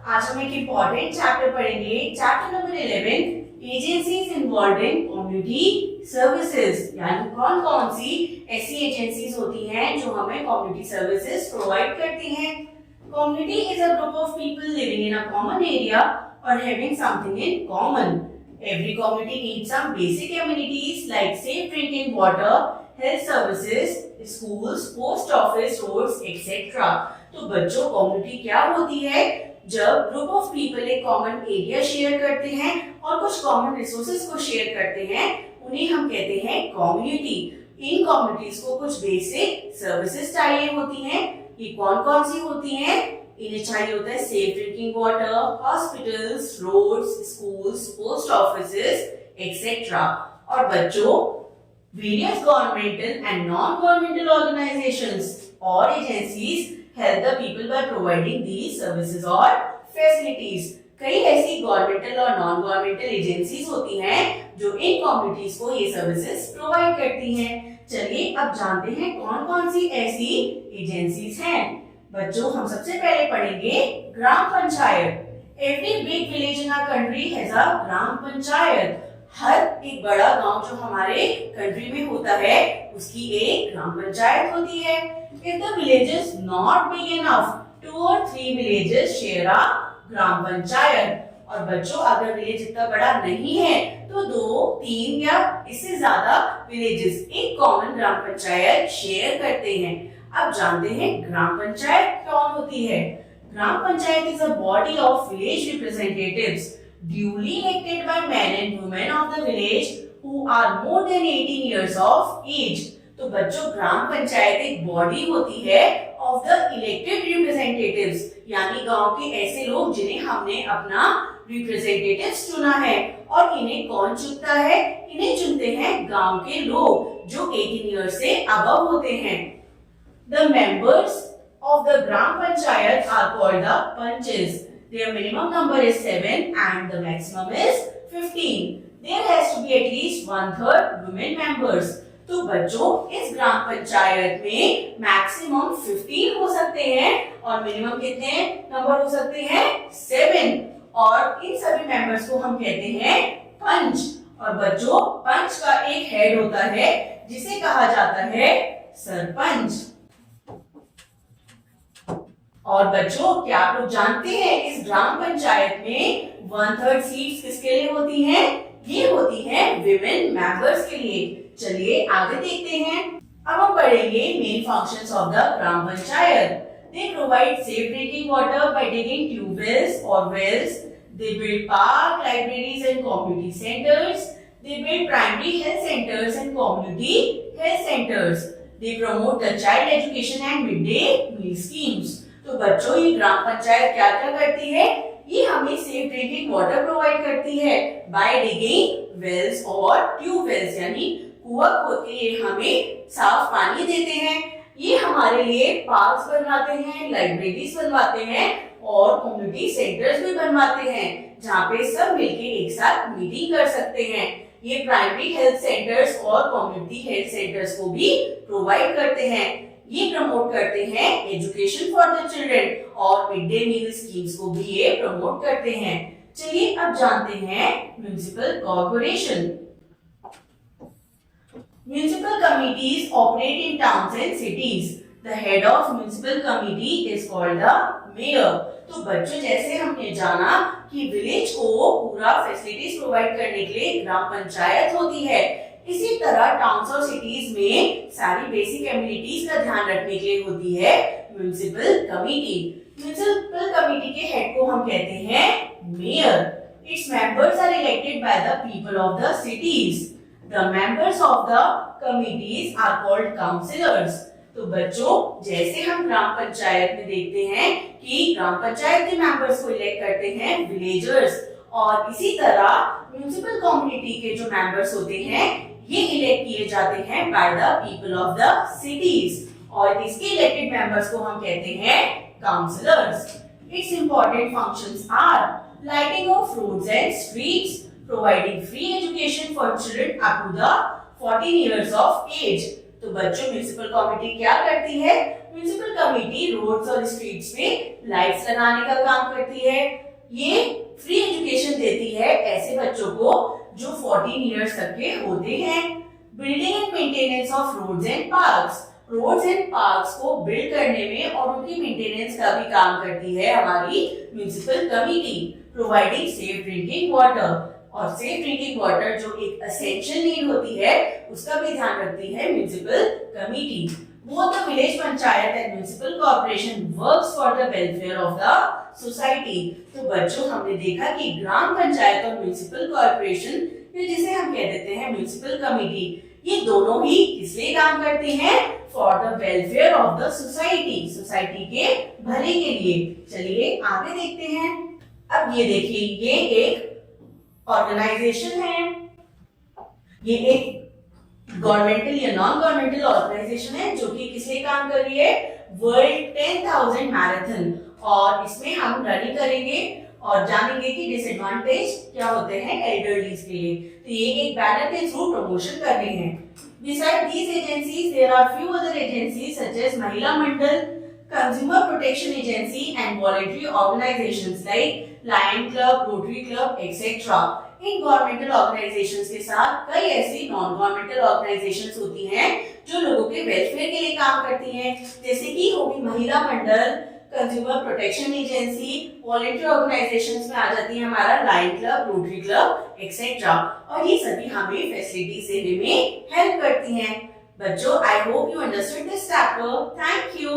आज हम एक इम्पोर्टेंट चैप्टर पढ़ेंगे, चैप्टर नंबर 11, एजेंसीज इन्वॉल्व्ड इन कम्युनिटी सर्विसेज। यानी कौन कौन सी ऐसी एजेंसीज होती हैं जो हमें कम्युनिटी सर्विसेज प्रोवाइड करती हैं। Community is a group of people living in a common area और having something in common. Every community needs some basic amenities like safe drinking water, health services, schools, post office, roads, etc. तो बच्चों, community क्या होती है? जब group of people एक common area share करते हैं और कुछ कॉमन रिसोर्सेज को शेयर करते हैं, उन्हें हम कहते हैं कम्युनिटी। इन कम्युनिटीज को कुछ बेसिक सर्विसेज चाहिए होती हैं। ये कौन कौन सी होती हैं? इन्हें चाहिए होता है safe drinking water, hospitals, roads, schools, post offices etcetera. और बच्चों, various governmental and non governmental organisations और agencies help the people by providing these services और फैसिलिटीज। कई ऐसी गवर्नमेंटल और नॉन गवर्नमेंटल एजेंसीज होती हैं जो इन कम्युनिटीज को ये सर्विसेज प्रोवाइड करती हैं। चलिए अब जानते हैं कौन कौन सी ऐसी एजेंसीज हैं। बच्चों, हम सबसे पहले पढ़ेंगे gram panchayat. Every big village in our country has a gram panchayat. हर एक बड़ा गांव जो हमारे कंट्री में होता है उसकी एक ग्राम पंचायत होती है। If the village is not big enough, 2 or 3 villages share a gram panchayat. और बच्चों, अगर विलेज इतना बड़ा नहीं है तो 2, 3 या इससे ज्यादा विलेजेस एक कॉमन ग्राम पंचायत शेयर करते हैं। अब जानते हैं ग्राम पंचायत कौन होती है। Gram panchayat is a body of village representatives duly elected by men and women of the village who are more than 18 years of age। तो बच्चों, ग्राम पंचायत एक बॉडी होती है ऑफ द इलेक्टेड रिप्रेजेंटेटिव्स, यानी गांव के ऐसे लोग जिन्हें हमने अपना रिप्रेजेंटेटिव्स चुना है। और इन्हें कौन चुनता है? इन्हें चुनते हैं गांव के लोग जो 18 ईयर्स से अबव होते हैं। The members of the Gram Panchayat are called the Panches. Their minimum number is 7 and the maximum is 15. There has to be at least 1/3 women members. तो बच्चों, इस ग्राम पंचायत में मैक्सिमम 15 हो सकते हैं और मिनिमम कितने नंबर हो सकते हैं? 7। और इन सभी मेंबर्स को हम कहते हैं पंच। और बच्चों, पंच का एक हेड होता है जिसे कहा जाता है सरपंच। और बच्चों, क्या आप लोग जानते हैं इस ग्राम पंचायत में 1/3 सीट्स किसके लिए होती हैं? ये होती हैं विमेन मेंबर्स के लिए। चलिए आगे देखते हैं। अब हम पढ़ेंगे main functions of the gram panchayat. They provide safe drinking water by digging tubewells और wells. They build park, libraries and community centres. They build primary health centres and community health centres. They promote the child education and mid day meal schemes. तो बच्चों, ये ग्राम पंचायत क्या क्या करती है? ये हमें सेफ ड्रिंकिंग वाटर प्रोवाइड करती है बाय डिगिंग वेल्स और ट्यूबवेल्स, यानी कुआं खोद के ये हमें साफ पानी देते हैं। ये हमारे लिए पार्क्स बनवाते हैं, लाइब्रेरीज बनवाते हैं और कम्युनिटी सेंटर्स भी बनवाते हैं जहाँ पे सब मिलके एक साथ मीटिंग कर सकते हैं। ये प्राइमरी हेल्थ सेंटर्स और कम्युनिटी हेल्थ सेंटर्स को भी प्रोवाइड करते हैं। ये प्रमोट करते हैं एजुकेशन फॉर द चिल्ड्रन और मिड डे मील स्कीम्स को भी ये प्रमोट करते हैं। चलिए अब जानते हैं municipal corporation. Municipal committees operate in towns and cities. The head of municipal committee is called the mayor. तो बच्चों, जैसे हमने जाना कि विलेज को पूरा फैसिलिटीज प्रोवाइड करने के लिए ग्राम पंचायत होती है, इसी तरह टाउन्स और सिटीज में सारी बेसिक एमिनिटीज का ध्यान रखने के लिए होती है म्युनिसिपल कमिटी। म्युनिसिपल कमिटी के हेड को हम कहते हैं mayor. Its members are elected by the people of the cities. The members of the committees are called councillors. तो बच्चों, जैसे हम ग्राम पंचायत में देखते हैं कि ग्राम पंचायत के मेंबर्स को इलेक्ट करते हैं विलेजर्स, और इसी तरह म्युनिसिपल कम्युनिटी के जो मेंबर्स होते हैं ये इलेक्ट किए जाते हैं by the people of the cities, और इसके इलेक्टेड मेंबर्स को हम कहते हैं councillors. Its important functions are lighting of roads and streets, providing free education for children up to the 14 years of age. तो बच्चों, म्युनिसिपल कमिटी क्या करती है? म्युनिसिपल कमेटी रोड्स और स्ट्रीट्स पे लाइट्स लगाने का काम करती है। ये फ्री एजुकेशन देती है ऐसे बच्चों को जो 14 इयर्स तक के होते हैं। Building and maintenance of roads and parks, roads and parks को बिल्ड करने में और उनकी मेंटेनेंस का भी काम करती है हमारी municipal committee. Providing safe drinking water, और सेफ ड्रिंकिंग वाटर जो एक एसेंशियल नीड होती है उसका भी ध्यान रखती है municipal committee. Both the village panchayat and municipal corporation works for the welfare of the society। तो बच्चों हमने देखा कि ग्राम पंचायत और म्युनिसिपल कॉर्पोरेशन, जिसे हम कह देते हैं म्युनिसिपल कमेटी, ये दोनों ही किसलिए काम करती हैं? For the welfare of the society, society के भले के लिए। चलिए आगे देखते हैं। अब ये देखिए, ये एक ऑर्गेनाइजेशन है, ये एक गवर्नमेंटल या नॉन गवर्नमेंटल ऑर्गेनाइजेशन है जो कि किसलिए काम कर रही है? World 10,000 marathon. और इसमें हम रनिंग करेंगे और जानेंगे कि डिसएडवांटेज क्या होते हैं एल्डरलीज के लिए। तो ये एक बैनर के थ्रू प्रमोशन कर रहे हैं। Besides these agencies, there are few other agencies such as Mahila Mandal, Consumer Protection Agency and voluntary organizations like Lion Club, Rotary Club, etc. In governmental organisations के साथ कई ऐसी नॉन गवर्नमेंटल ऑर्गेनाइजेशंस होती हैं जो लोगों के वेलफेयर के लिए काम करती हैं, जैसे कि होगी Mahila Mandal, consumer protection agency, voluntary organisations में आ जाती है हमारा Lion club, Rotary club etcetera. और ये सभी हमें फैसिलिटीज देने में हेल्प करती हैं। बच्चों, I hope you understood this chapter. Thank you.